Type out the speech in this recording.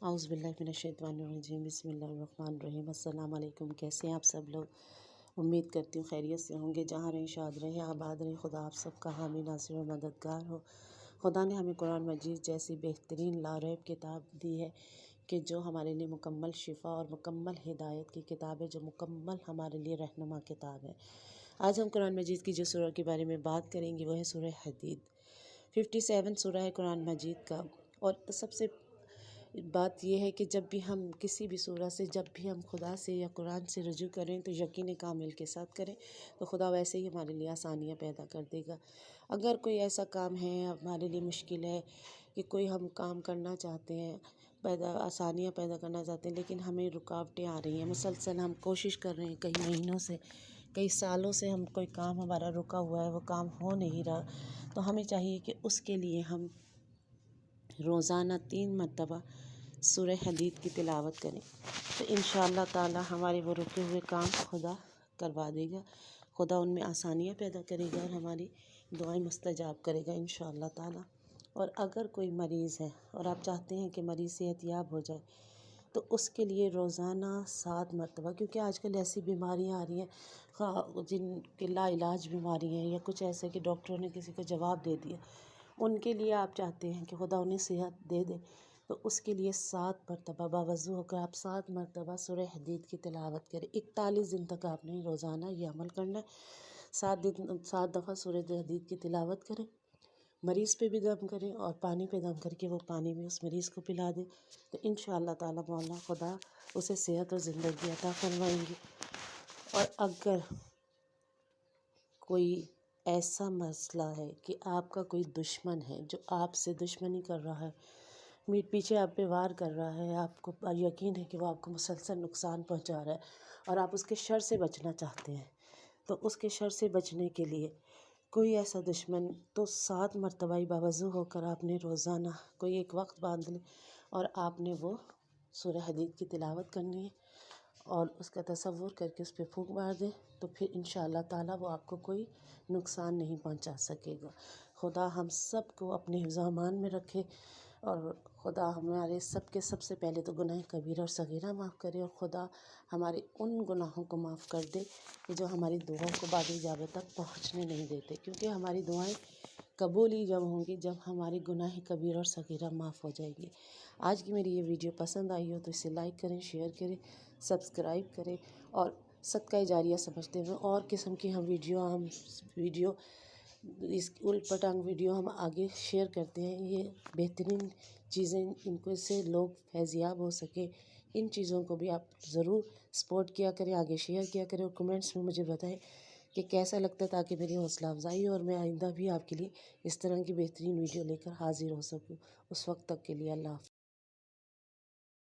اعوذ باللہ من الشیطان الرجیم، بسم اللہ الرحمن الرحیم۔ السلام علیکم، کیسے ہیں آپ سب لوگ؟ امید کرتی ہوں خیریت سے ہوں گے، جہاں رہیں شاد رہیں آباد رہیں، خدا آپ سب کا حامی ناصر و مددگار ہو۔ خدا نے ہمیں قرآن مجید جیسی بہترین لاریب کتاب دی ہے کہ جو ہمارے لیے مکمل شفا اور مکمل ہدایت کی کتاب ہے، جو مکمل ہمارے لیے رہنما کتاب ہے۔ آج ہم قرآن مجید کی جو سورہ کے بارے میں بات کریں گے وہ ہے سورہ حدید۔ 57 سورہ ہے قرآن مجید کا، اور سب سے بات یہ ہے کہ جب بھی ہم کسی بھی سورہ سے، جب بھی ہم خدا سے یا قرآن سے رجوع کریں تو یقین کامل کے ساتھ کریں، تو خدا ویسے ہی ہمارے لیے آسانیاں پیدا کر دے گا۔ اگر کوئی ایسا کام ہے ہمارے لیے مشکل ہے کہ کوئی ہم کام کرنا چاہتے ہیں، آسانیاں پیدا کرنا چاہتے ہیں، لیکن ہمیں رکاوٹیں آ رہی ہیں، مسلسل ہم کوشش کر رہے ہیں، کئی مہینوں سے، کئی سالوں سے ہم کوئی کام ہمارا رکا ہوا ہے، وہ کام ہو نہیں رہا، تو ہمیں چاہیے کہ اس کے لیے ہم روزانہ 3 مرتبہ سورہ حدید کی تلاوت کریں، تو انشاءاللہ تعالی ہمارے وہ رکے ہوئے کام خدا کروا دے گا، خدا ان میں آسانیاں پیدا کرے گا اور ہماری دعائیں مستجاب کرے گا انشاءاللہ تعالی۔ اور اگر کوئی مریض ہے اور آپ چاہتے ہیں کہ مریض صحت یاب ہو جائے، تو اس کے لیے روزانہ 7 مرتبہ، کیونکہ آج کل ایسی بیماریاں آ رہی ہیں جن کے لا علاج بیماری ہیں، یا کچھ ایسے کہ ڈاکٹروں نے کسی کو جواب دے دیا، ان کے لیے آپ چاہتے ہیں کہ خدا انہیں صحت دے دے، تو اس کے لیے 7 مرتبہ باوضو ہو کر آپ 7 مرتبہ سورہ حدید کی تلاوت کریں۔ 41 دن تک آپ نے روزانہ یہ عمل کرنا ہے، 7 دفعہ سورہ حدید کی تلاوت کریں، مریض پہ بھی دم کریں اور پانی پہ دم کر کے وہ پانی میں اس مریض کو پلا دیں، تو انشاءاللہ تعالی مولا خدا اسے صحت اور زندگی عطا فرمائیں گے۔ اور اگر کوئی ایسا مسئلہ ہے کہ آپ کا کوئی دشمن ہے جو آپ سے دشمنی کر رہا ہے، میٹ پیچھے آپ پہ وار کر رہا ہے، آپ کو یقین ہے کہ وہ آپ کو مسلسل نقصان پہنچا رہا ہے اور آپ اس کے شر سے بچنا چاہتے ہیں، تو اس کے شر سے بچنے کے لیے کوئی ایسا دشمن، تو 7 مرتبہ ہی باوضو ہو کر آپ نے روزانہ کوئی ایک وقت باندھ لیں اور آپ نے وہ سورہ حدید کی تلاوت کرنی ہے اور اس کا تصور کر کے اس پہ پھونک مار دیں، تو پھر انشاءاللہ تعالی وہ آپ کو کوئی نقصان نہیں پہنچا سکے گا۔ خدا ہم سب کو اپنے حفظ و امان میں رکھے، اور خدا ہمارے سب کے سب سے پہلے تو گناہ کبیرہ اور صغیرہ معاف کرے، اور خدا ہمارے ان گناہوں کو معاف کر دے کہ جو ہماری دعاؤں کو بعد اجابت تک پہنچنے نہیں دیتے، کیونکہ ہماری دعائیں قبول ہی جب ہوں گی جب ہماری گناہ کبیرہ اور صغیرہ معاف ہو جائیں گی۔ آج کی میری یہ ویڈیو پسند آئی ہو تو اسے لائک کریں، شیئر کریں، سبسکرائب کریں، اور صدقہ جاریہ سمجھتے ہوئے اور قسم کی ہم ویڈیو اس الٹ پٹانگ ویڈیو ہم آگے شیئر کرتے ہیں، یہ بہترین چیزیں، ان کو سے لوگ فیضیاب ہو سکے، ان چیزوں کو بھی آپ ضرور سپورٹ کیا کریں، آگے شیئر کیا کریں، اور کمنٹس میں مجھے بتائیں کہ کیسا لگتا ہے، تاکہ میری حوصلہ افزائی ہو اور میں آئندہ بھی آپ کے لیے اس طرح کی بہترین ویڈیو لے کر حاضر ہو سکوں۔ اس وقت تک کے لیے اللہ حافظ۔